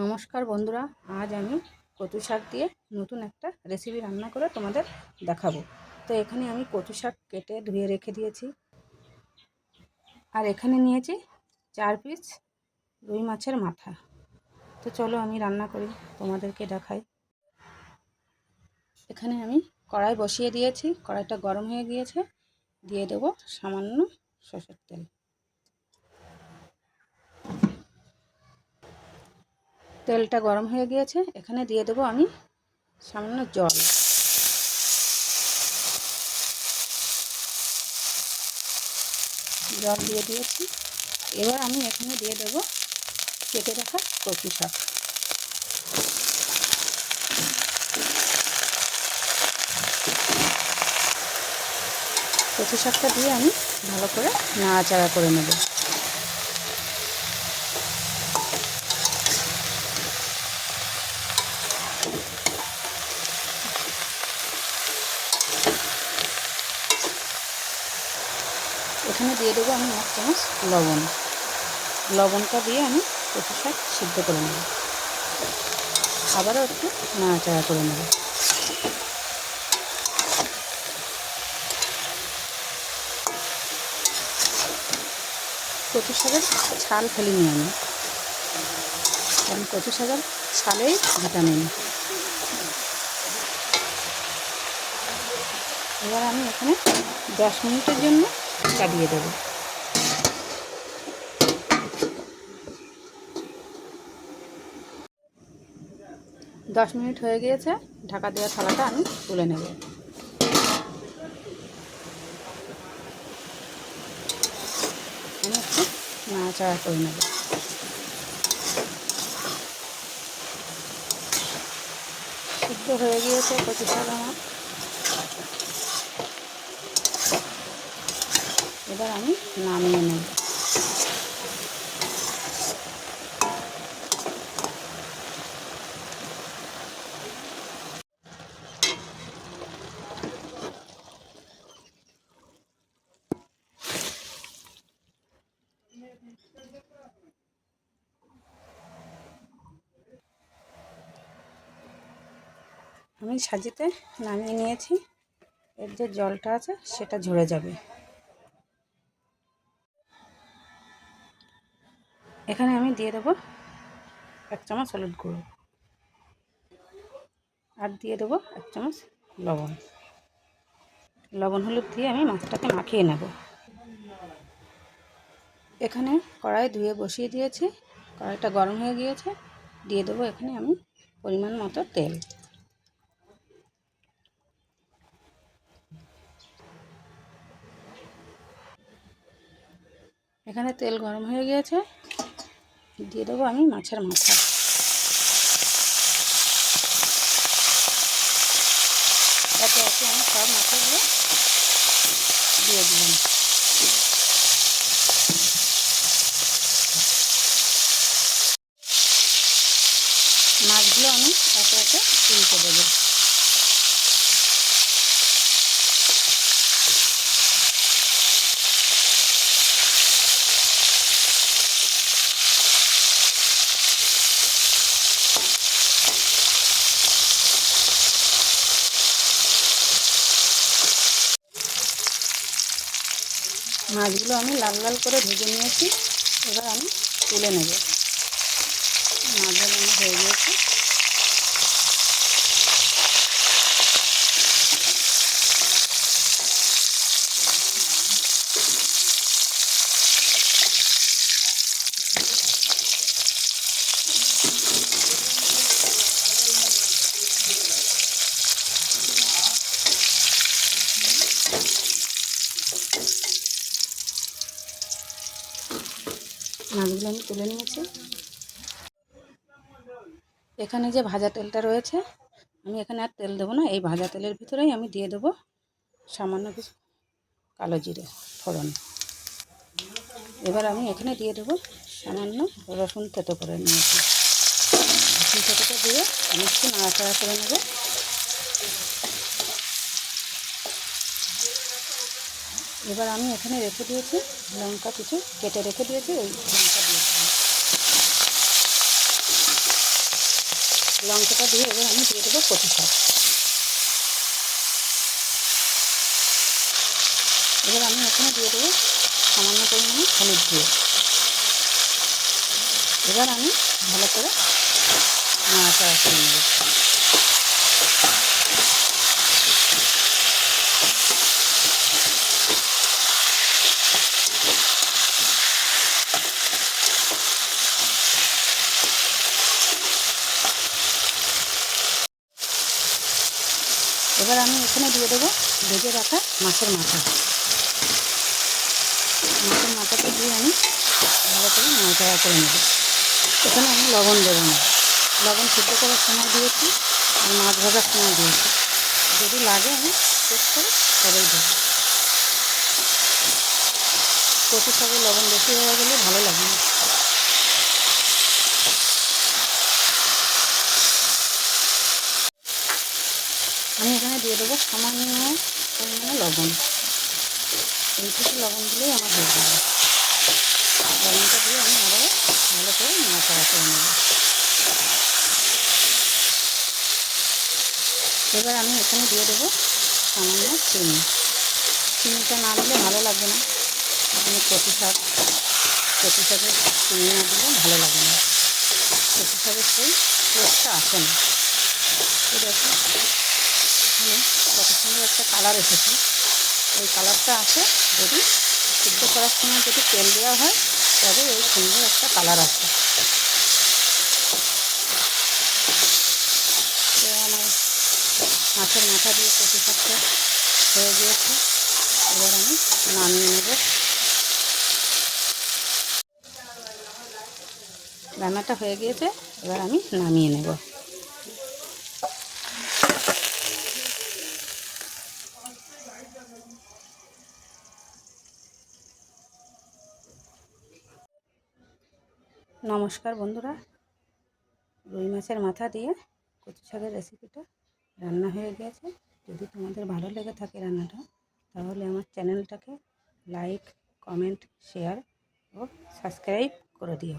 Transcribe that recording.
নমস্কার বন্ধুরা, আজ আমি কচু শাক দিয়ে নতুন একটা রেসিপি রান্না করে তোমাদের দেখাবো। তো এখানে আমি কচু শাক কেটে ধুয়ে রেখে দিয়েছি, আর এখানে নিয়েছি 4 পিস রুই মাছের মাথা। তো চলো আমি রান্না করি, তোমাদেরকে দেখাই। এখানে আমি কড়াই বসিয়ে দিয়েছি, কড়াইটা গরম হয়ে গিয়েছে, দিয়ে দেবো সামান্য সরষের তেল। তেলটা গরম হয়ে গিয়েছে, এখানে দিয়ে দেবো আমি সামান্য জল। জল দিয়ে দিয়েছি। এবার আমি এখানে দিয়ে দেবো কেটে রাখা কচু শাক। কচু শাকটা দিয়ে আমি ভালো করে নাড়াচাড়া করে নেব। এখানে দিয়ে দেবো আমি 1 চামচ লবণ। লবণটা দিয়ে আমি কচু শাক সিদ্ধ করে নেব, আবারও একটু নাড়াচাড়া করে নেব। কচু শাকের ছাল ফেলিনি আমি, কারণ কচু শাকের ছালেই ভিটামিন। এবার আমি এখানে 10 মিনিটের জন্য চাপিয়ে দেবো। 10 মিনিট হয়ে গিয়েছে, ঢাকা দেওয়া থালাটা আমি তুলে নেব। আমি একটু নাড়াচাড়া করে নেব। সিদ্ধ হয়ে গিয়েছে কচু শাক আমার। এবার আমি নামিয়ে নেব। আমি সাজিতে নামিয়ে নিয়েছি, এর যে জলটা আছে সেটা ঝরে যাবে। এখানে আমি দিয়ে দেবো 1 চামচ হলুদ গুঁড়ো, আর দিয়ে দেবো 1 চামচ লবণ। লবণ হলুদ দিয়ে আমি মাছটাকে মাখিয়ে নেব। এখানে কড়াই ধুয়ে বসিয়ে দিয়েছি, কড়াইটা গরম হয়ে গিয়েছে, দিয়ে দেবো এখানে আমি পরিমাণ মতো তেল। এখানে তেল গরম হয়ে গিয়েছে, দিয়ে দেবো আমি মাছের মাথা। একে একে আমি সব মাছগুলো দিয়ে দিলাম। মাছগুলো আমি একে একে উল্টে দেবো। মাছগুলো আমি লাল লাল করে ভেজে নিয়েছি, এবার আমি তুলে নেব। মাছ ভাজা হয়ে গিয়েছে। মাছগুলো আমি তুলে নিয়েছি। এখানে যে ভাজা তেলটা রয়েছে, আমি এখানে আর তেল দেবো না, এই ভাজা তেলের ভিতরেই আমি দিয়ে দেবো সামান্য কিছু কালো জিরে ফোড়ন। এবার আমি এখানে দিয়ে দেবো সামান্য রসুন থেতো করে নিয়েছি। রসুন থেতোটা দিয়ে আমি একটু নাড়াচাড়া করে নেব। এবার আমি এখানে রেখে দিয়েছি লঙ্কা, কিছু কেটে রেখে দিয়েছি, ওই লঙ্কা দিয়ে দিলাম। লঙ্কাটা দিয়ে এবার আমি দিয়ে দেবো কচু শাক। এবার আমি এখানে দিয়ে দেবো সামান্য পরিমাণে হলুদ দিয়ে। এবার আমি ভালো করে নাড়াচাড়া করে নেব। এবার আমি এখানে দিয়ে দেবো ভেজে রাখা মাছের মাথা। মাছের মাথাটা দিয়ে আমি ভালো করে নাড়াচাড়া করে নেব। এখানে আমি লবণ দেবো না, লবণ সিদ্ধ করার সময় দিয়েছি আর মাছ ভাজার সময় দিয়েছি। যদি লাগে আমি চেক করে তবেই দেবো। কচু শাকে লবণ বেশি হয়ে গেলে ভালো লাগে না। আমি এখানে দিয়ে দেবো সামান্য পরিমাণে লবণ। এইটুকু লবণ দিলেই আমার হয়ে যাবে। লবণটা দিয়ে আমি আবার ভালো করে নাড়াচাড়া করে নেব। এবার আমি এখানে দিয়ে দেবো সামান্য চিনি। চিনিটা না দিলে ভালো লাগবে না। আমি কচু শাকে চিনি না দিলে ভালো লাগে না। কচু শাকের সেই টেস্টটা আসে না। তো দেখো এখানে কত সুন্দর একটা কালার এসেছে। এই কালারটা আসে যদি সিদ্ধ করার সময় যদি তেল দেওয়া হয় তবে এই সুন্দর একটা কালার আসে। তো আমার মাছের মাথা দিয়ে কচু শাকটা হয়ে গিয়েছে। এবার আমি নামিয়ে নেব। রান্নাটা হয়ে গিয়েছে, এবার আমি নামিয়ে নেব। নমস্কার বন্ধুরা, রুই মাছের মাথা দিয়ে কচু শাকের রেসিপিটা রান্না হয়ে গিয়েছে। যদি তোমাদের ভালো লেগে থাকে রান্নাটা, তাহলে আমার চ্যানেলটাকে লাইক, কমেন্ট, শেয়ার ও সাবস্ক্রাইব করে দিও।